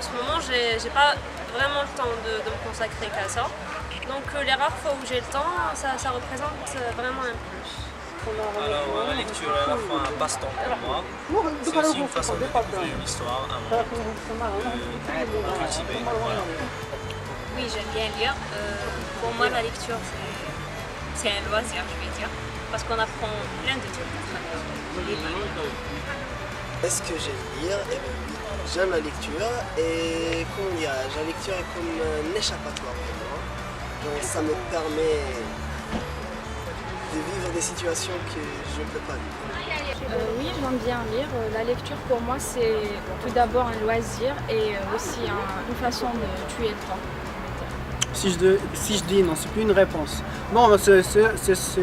ce moment, j'ai pas vraiment le temps de me consacrer qu'à ça. Donc les rares fois où j'ai le temps, ça représente vraiment un plus. Alors la lecture est à la fois un passe-temps pour moi, c'est aussi une façon de découvrir une histoire, un monde, de cultiver. Voilà. Oui, j'aime bien lire. Pour moi, la lecture, c'est un loisir, je vais dire, parce qu'on apprend plein de trucs à travers les livres. Est-ce que j'aime lire? Eh bien oui, j'aime la lecture et comment dirais-je, la lecture est comme un échappatoire pour moi. Donc, ça me permet de vivre des situations que je ne peux pas vivre. Oui, j'aime bien lire. La lecture pour moi c'est tout d'abord un loisir et aussi une façon de tuer le temps. Si je dis non, c'est plus une réponse. Non, c'est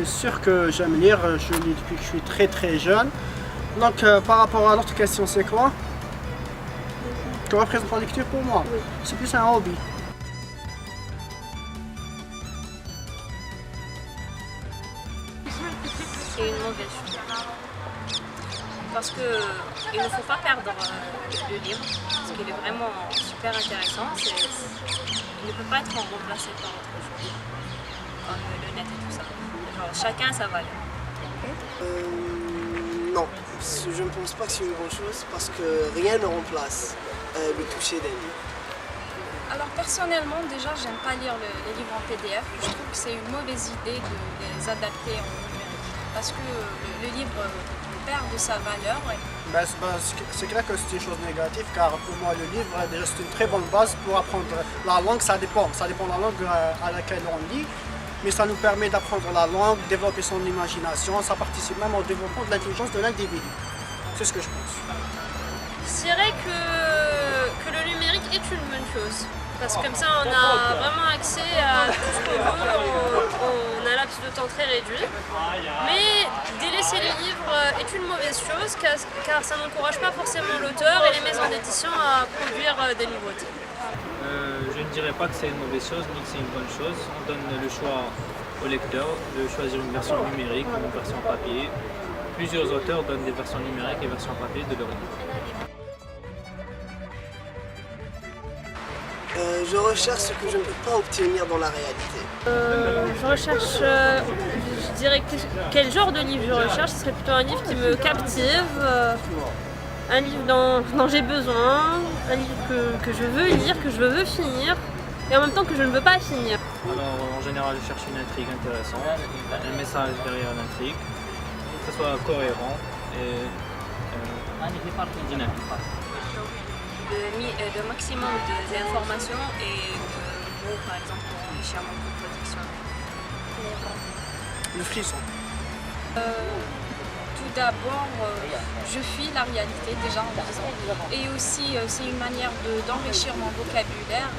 sûr que j'aime lire, je lis depuis que je suis très jeune. Donc par rapport à l'autre question, c'est quoi? Que représente la lecture pour moi? Oui. C'est plus un hobby. C'est une mauvaise chose. Parce qu'il ne faut pas perdre le livre, parce qu'il est vraiment super intéressant. Il ne peut pas être remplacé par autre chose, comme le net et tout ça. Genre, chacun sa valeur. Non, je ne pense pas que c'est une bonne chose parce que rien ne remplace le toucher d'un livre. Alors personnellement déjà j'aime pas lire les livres en PDF. Je trouve que c'est une mauvaise idée de les adapter en numérique parce que le livre perd de sa valeur. C'est clair que c'est une chose négative car pour moi le livre déjà c'est une très bonne base pour apprendre la langue, ça dépend de la langue à laquelle on lit, mais ça nous permet d'apprendre la langue, développer son imagination, ça participe même au développement de l'intelligence de l'individu. C'est ce que je pense. Je dirais que le numérique est une bonne chose. Parce que comme ça, on a vraiment accès à tout ce qu'on veut en un laps de temps très réduit. Mais délaisser les livres est une mauvaise chose car ça n'encourage pas forcément l'auteur et les maisons d'édition à produire des nouveautés. Je ne dirais pas que c'est une mauvaise chose ni que c'est une bonne chose. On donne le choix au lecteur de choisir une version numérique ou une version papier. Plusieurs auteurs donnent des versions numériques et versions papier de leurs livres. Je recherche ce que je ne peux pas obtenir dans la réalité. Je recherche, je dirais quel genre de livre je recherche. Ce serait plutôt un livre qui me captive, un livre dont j'ai besoin, un livre que je veux lire, que je veux finir, et en même temps que je ne veux pas finir. Alors en général je cherche une intrigue intéressante, un message derrière l'intrigue, que ce soit cohérent et dynamique. Le maximum d'informations et de mots, par exemple, pour enrichir mon proposition. Le frisson. Tout d'abord, je fuis la réalité déjà en lisant. Et aussi, c'est une manière d'enrichir mon vocabulaire.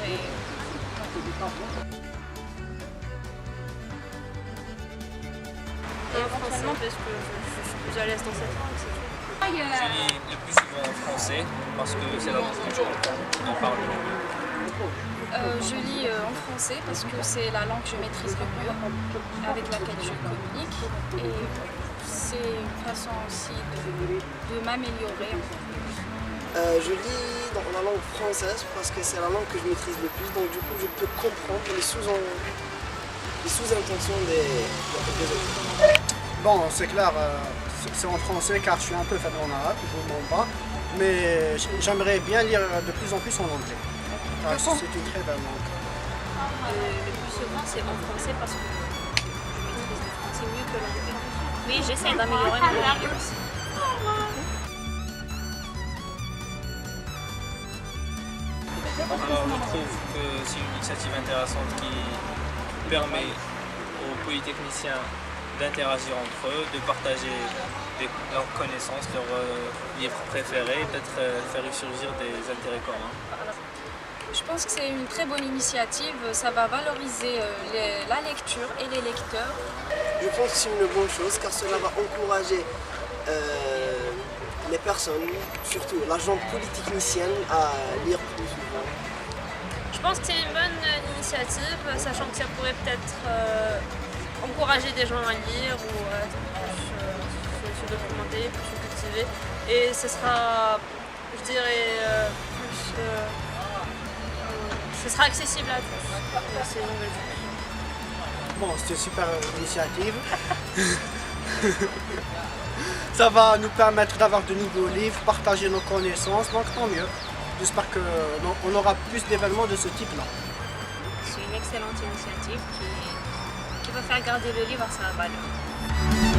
En français, parce que je suis plus à l'aise dans cette langue. Je lis le plus souvent en français parce que c'est la langue que je parle le mieux. Je lis en français parce que c'est la langue que je maîtrise le mieux, avec laquelle je communique. Et c'est une façon aussi de m'améliorer. Je lis dans la langue française parce que c'est la langue que je maîtrise le plus, donc du coup je peux comprendre les sous-intentions des auteurs. Bon, c'est clair, c'est en français car je suis un peu faible en arabe, je ne vous mens pas, mais j'aimerais bien lire de plus en plus en anglais. C'est une très belle langue. Le plus souvent, c'est en français parce que je maîtrise le français mieux que l'anglais. Mais j'essaie d'améliorer mon anglais aussi. Alors je trouve que c'est une initiative intéressante qui permet aux polytechniciens d'interagir entre eux, de partager leurs connaissances, leurs livres préférés, peut-être faire ressurgir des intérêts communs. Je pense que c'est une très bonne initiative, ça va valoriser la lecture et les lecteurs. Je pense que c'est une bonne chose car cela va encourager les personnes, surtout la gente polytechnicienne, à lire plus souvent. Je pense que c'est une bonne initiative, sachant que ça pourrait peut-être encourager des gens à lire ou à se documenter, plus se cultiver. Et ce sera, je dirais, plus ce sera accessible à tous, ces nouvelles choses. Bon, c'est une super initiative. Ça va nous permettre d'avoir de nouveaux livres, partager nos connaissances, donc tant mieux. J'espère qu'on aura plus d'événements de ce type-là. C'est une excellente initiative qui va faire garder le livre à sa valeur.